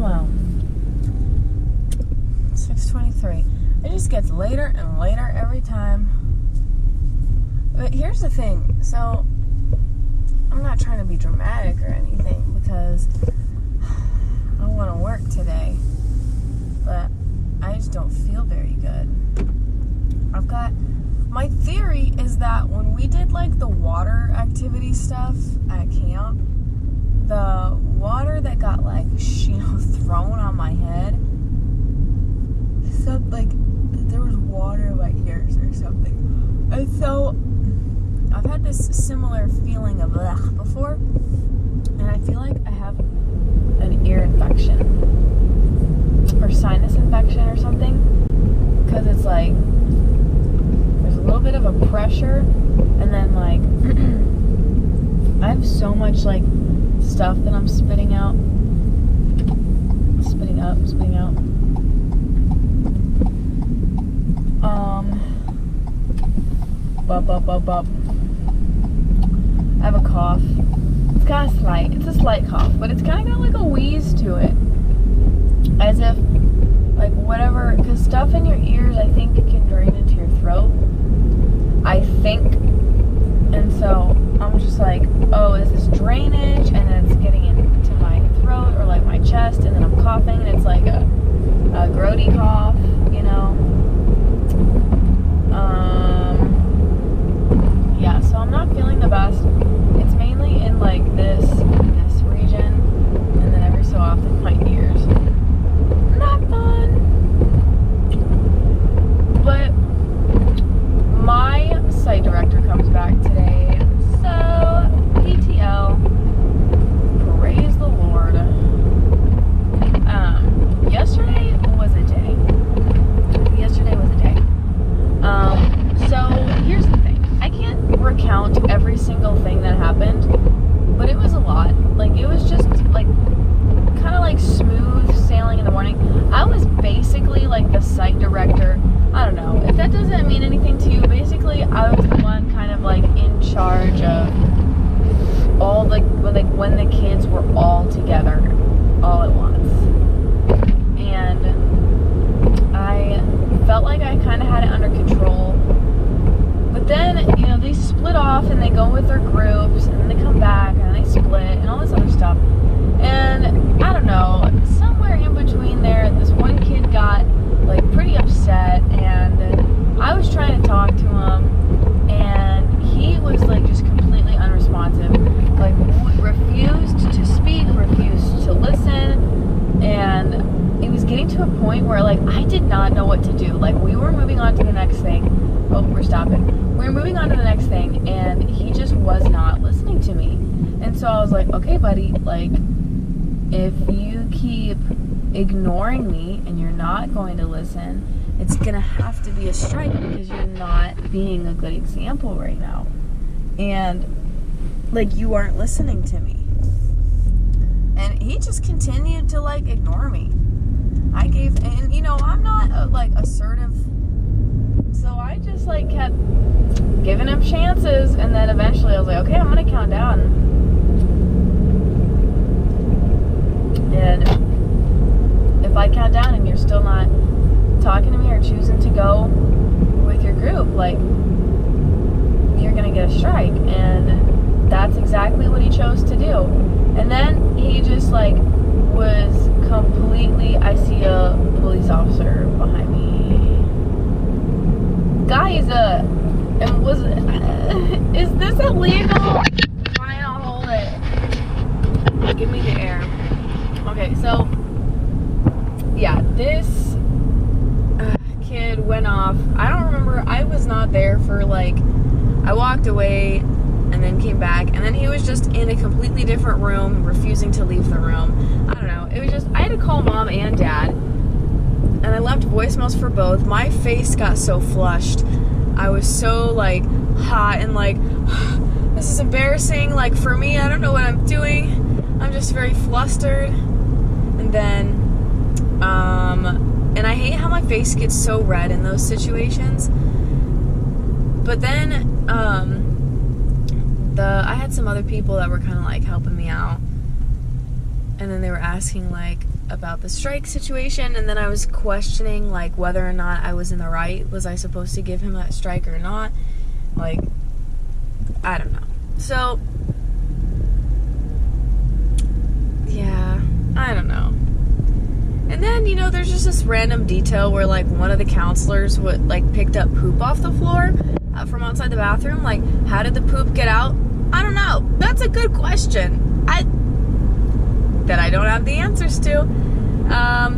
well. 6:23. It just gets later and later every time. But here's the thing. So, I'm not trying to be dramatic or anything because I want to work today. But I just don't feel very good. My theory is that when we did like the water activity stuff at camp, the water that got like, thrown on my head, like there was water in my ears or something. And so I've had this similar feeling of before, and I feel like I have an ear infection or sinus infection or something, because it's like there's a little bit of a pressure, and then like I have so much like stuff that I'm spitting out, spitting out. Bop. I have a cough. It's kind of slight. It's a slight cough, but it's kind of got like a wheeze to it, as if like whatever, because stuff in your ears I think can drain into your throat, I think. And so I'm just like, oh, is this drainage? And then it's getting into my throat or like my chest, and then I'm coughing, and it's like a grody cough, Yeah, so I'm not feeling the best. It's mainly in like this region, and then every so often my ears. Not fun. But my site director comes back today, so PTL, praise the Lord. Yesterday was a day. So here's the thing. I can't recount every single thing that happened, but it was a lot. Like, it was just like kind of like smooth sailing in the morning. I was basically like the site director. I don't know if that doesn't mean anything to you. Basically, I was the one kind of like in charge of all the like when the kids were all together all at once, and I felt like I kind of had it under control. But then, they split off and they go with their groups, and then they come back and then they split and all this other stuff. And I don't know, somewhere in between there, this one kid got like pretty upset, and I was trying to talk to him, and he was like just completely unresponsive, like refused to speak, refused to listen, and it was getting to a point where like I did not know what to do. Like, we were moving on to the next thing. Oh, we're stopping. We were moving on to the next thing, and he just was not listening to me. And so I was like, okay, buddy, like, if you keep ignoring me and you're not going to listen, it's gonna have to be a strike, because you're not being a good example right now. And like, you aren't listening to me. And he just continued to like ignore me. I'm not like assertive, so I just like kept giving him chances, and then eventually I was like, okay, I'm gonna count down. And if I count down and you're still not talking to me or choosing to go with your group, like, you're gonna get a strike. And that's exactly what he chose to do. And then he just like was completely, I see a police officer behind me. Guys, is this illegal? Fine, I'll hold it. Give me the air. Okay, so yeah, this kid went off. I don't remember. I was not there for like, I walked away and then came back, and then he was just in a completely different room, refusing to leave the room. I don't know. It was just, I had to call mom and dad, and I left voicemails for both. My face got so flushed. I was so like hot and like, this is embarrassing. Like, for me, I don't know what I'm doing. I'm just very flustered. And then, and I hate how my face gets so red in those situations. But then, I had some other people that were kind of like helping me out, and then they were asking like about the strike situation, and then I was questioning like whether or not I was in the right. Was I supposed to give him that strike or not? Like, I don't know. So yeah, I don't know. And then, you know, there's just this random detail where like one of the counselors would like picked up poop off the floor from outside the bathroom. Like, how did the poop get out? I don't know. That's a good question. That I don't have the answers to. I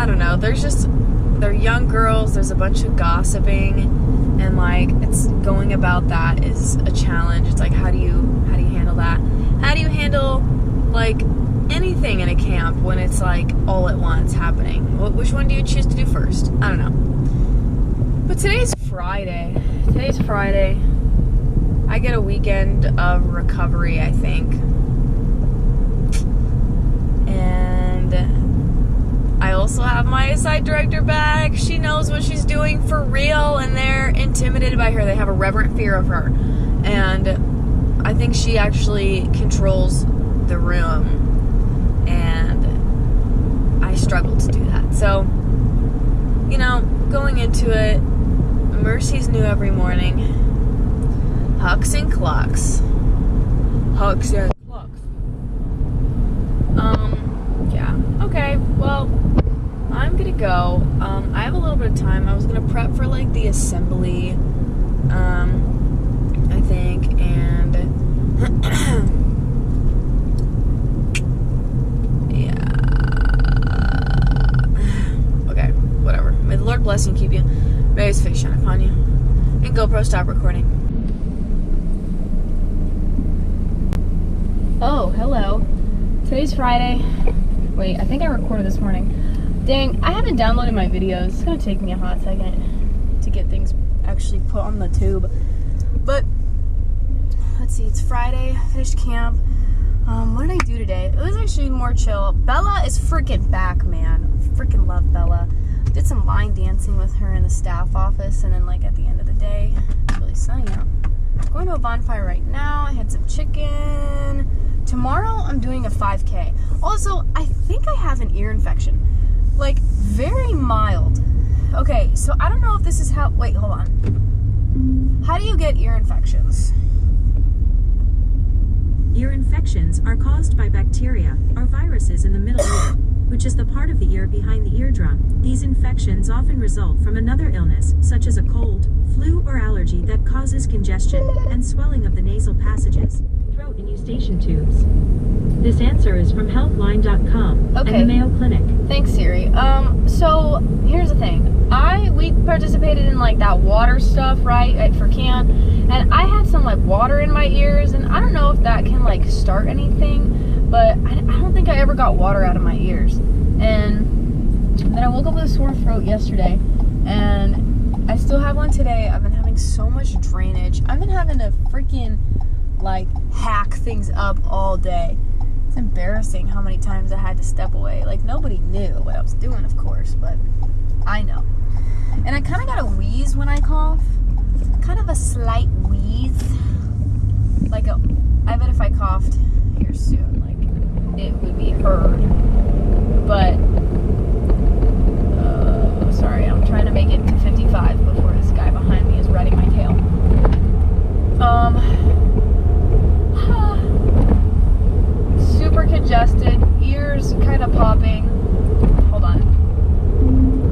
don't know. They're young girls. There's a bunch of gossiping, and like it's going about that is a challenge. It's like, how do you handle that? How do you handle like anything in a camp when it's like all at once happening? Which one do you choose to do first? I don't know. But today's Friday. I get a weekend of recovery, I think. And I also have my site director back. She knows what she's doing for real, and they're intimidated by her. They have a reverent fear of her. And I think she actually controls the room. And I struggle to do that. So, you know, going into it, Mercy's new every morning. Hucks and clucks. Hucks and clucks. Yeah. Okay, well, I'm gonna go. I have a little bit of time. I was gonna prep for like the assembly, I think, and yeah. Okay, whatever. May the Lord bless you and keep you. May His face shine upon you. And GoPro, stop recording. Oh, hello. Today's Friday. Wait, I think I recorded this morning. Dang, I haven't downloaded my videos. It's gonna take me a hot second to get things actually put on the tube. But, let's see, it's Friday. I finished camp. What did I do today? It was actually more chill. Bella is freaking back, man. Freaking love Bella. Did some line dancing with her in the staff office, and then like at the end of the day, it's really sunny out. I'm going to a bonfire right now. I had some chicken. Tomorrow I'm doing a 5K. Also, I think I have an ear infection. Like, very mild. Okay, so I don't know if this is how, wait, hold on. How do you get ear infections? Ear infections are caused by bacteria or viruses in the middle ear, which is the part of the ear behind the eardrum. These infections often result from another illness, such as a cold, flu, or allergy that causes congestion and swelling of the nasal passages, throat and eustachian tubes. This answer is from healthline.com and the Mayo Clinic. Thanks, Siri. So here's the thing. We participated in like that water stuff, right, for camp, and I had some like water in my ears, and I don't know if that can like start anything, but I don't think I ever got water out of my ears. And then I woke up with a sore throat yesterday, and I still have one today. I've been having so much drainage. I've been having to freaking like hack things up all day. It's embarrassing how many times I had to step away. Like, nobody knew what I was doing, of course, but I know. And I kind of got a wheeze when I cough. Kind of a slight wheeze. Like, I bet if I coughed here soon, like, it would be heard. But, sorry, I'm trying to make it to 55 before this guy behind me is riding my tail. Super congested, ears kind of popping. Hold on.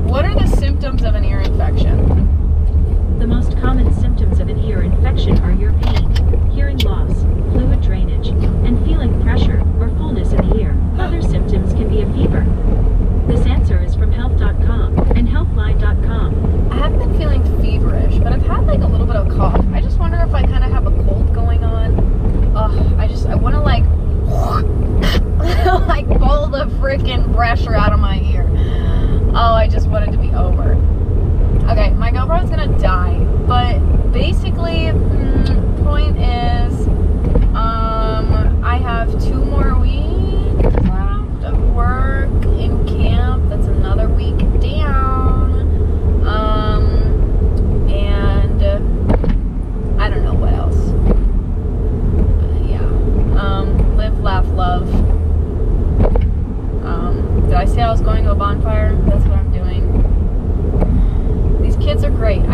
What are the symptoms of an ear infection? The most common symptoms of an ear infection are ear pain, hearing loss, fluid drainage, and feeling pressure or fullness in the ear. Other symptoms can be a fever. This answer is from health.com and healthline.com. I haven't been feeling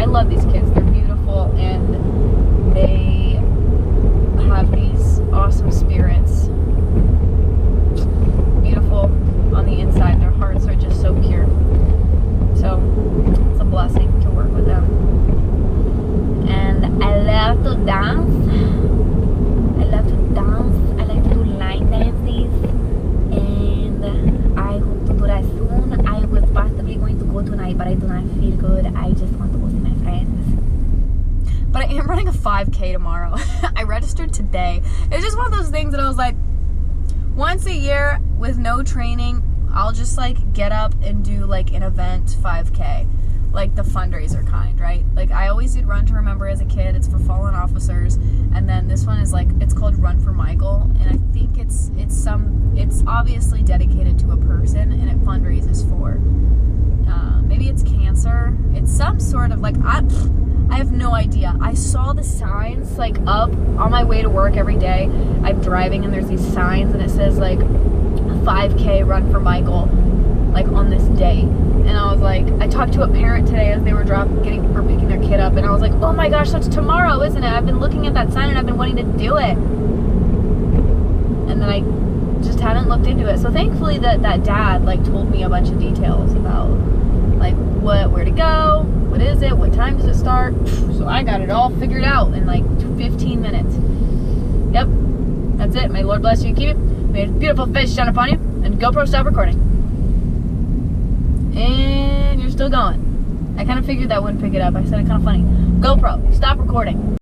I love these kids. They're beautiful and they have these awesome spirits. Beautiful on the inside. Their hearts are just so pure. So it's a blessing to work with them. And I love to dance. I like to do line dances. And I hope to do that soon. I was possibly going to go tonight, but I do not feel good. I just want to go see my friends. But I am running a 5K tomorrow. I registered today. It's just one of those things that I was like, once a year with no training, I'll just like get up and do like an event 5K, like the fundraiser kind, right? Like I always did Run to Remember as a kid. It's for fallen officers, and then this one is like, it's called Run for Michael, and I think it's obviously dedicated to a person, and it fundraises for maybe it's cancer. It's some sort of like I have no idea. I saw the signs like up on my way to work every day. I'm driving and there's these signs and it says like 5K Run for Michael, like on this day. And I was like, I talked to a parent today as they were picking their kid up, and I was like, oh my gosh, that's tomorrow, isn't it? I've been looking at that sign and I've been wanting to do it. And then I just haven't looked into it. So thankfully that dad like told me a bunch of details about like where to go, what is it, what time does it start. So I got it all figured out in like 15 minutes. Yep, that's it. May the Lord bless you and keep you. May His beautiful face shine upon you. And GoPro, stop recording. And you're still going. I kind of figured that wouldn't pick it up. I said it kind of funny. GoPro, stop recording.